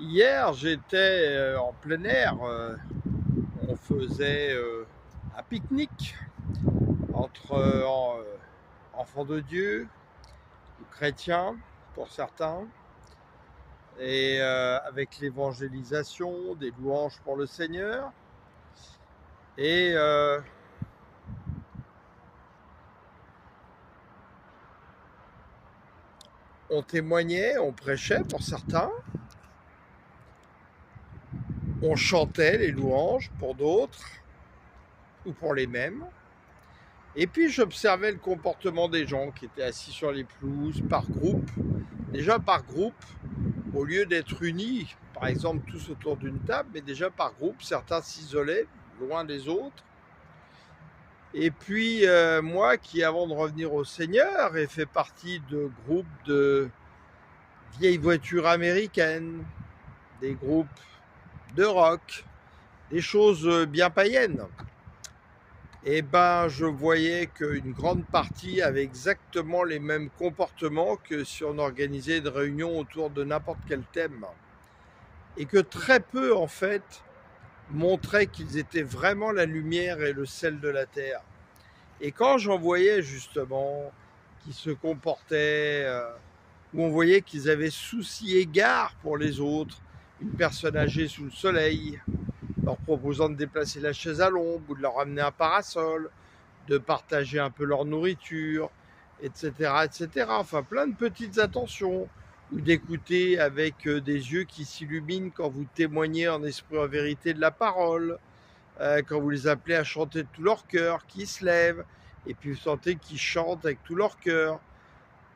Hier, j'étais en plein air. On faisait un pique-nique entre enfants de Dieu, ou chrétiens pour certains, et avec l'évangélisation, des louanges pour le Seigneur. Et on témoignait, on prêchait pour certains, on chantait les louanges pour d'autres, ou pour les mêmes. Et puis j'observais le comportement des gens qui étaient assis sur les pelouses par groupe. Déjà par groupe, au lieu d'être unis, par exemple tous autour d'une table, mais déjà par groupe, certains s'isolaient loin des autres. Et puis moi qui, avant de revenir au Seigneur, ai fait partie de groupes de vieilles voitures américaines, des groupes de rock, des choses bien païennes. Et ben, je voyais qu'une grande partie avait exactement les mêmes comportements que si on organisait une réunion autour de n'importe quel thème. Et que très peu, en fait, montraient qu'ils étaient vraiment la lumière et le sel de la terre. Et quand j'en voyais justement qui se comportaient, où on voyait qu'ils avaient souci égard pour les autres, une personne âgée sous le soleil, leur proposant de déplacer la chaise à l'ombre ou de leur amener un parasol, de partager un peu leur nourriture, etc., etc. Enfin, plein de petites attentions, ou d'écouter avec des yeux qui s'illuminent quand vous témoignez en esprit en vérité de la parole, quand vous les appelez à chanter de tout leur cœur, qui se lèvent, et puis vous sentez qu'ils chantent avec tout leur cœur.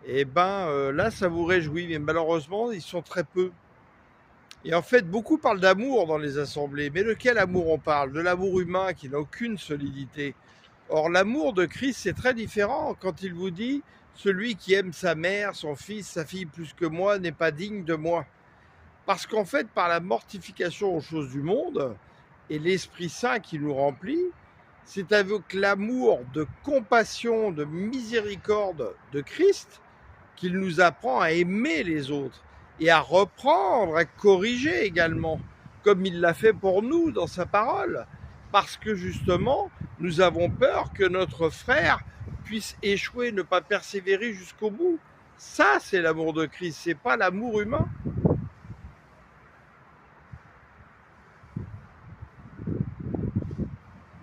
Et ben là, ça vous réjouit, mais malheureusement, ils sont très peu. Et en fait, beaucoup parlent d'amour dans les assemblées, mais de quel amour on parle? De l'amour humain qui n'a aucune solidité. Or, l'amour de Christ, c'est très différent quand il vous dit « Celui qui aime sa mère, son fils, sa fille plus que moi n'est pas digne de moi ». Parce qu'en fait, par la mortification aux choses du monde et l'Esprit Saint qui nous remplit, c'est avec l'amour de compassion, de miséricorde de Christ qu'il nous apprend à aimer les autres et à reprendre, à corriger également, comme il l'a fait pour nous dans sa parole. Parce que justement, nous avons peur que notre frère puisse échouer, ne pas persévérer jusqu'au bout. Ça, c'est l'amour de Christ, c'est pas l'amour humain.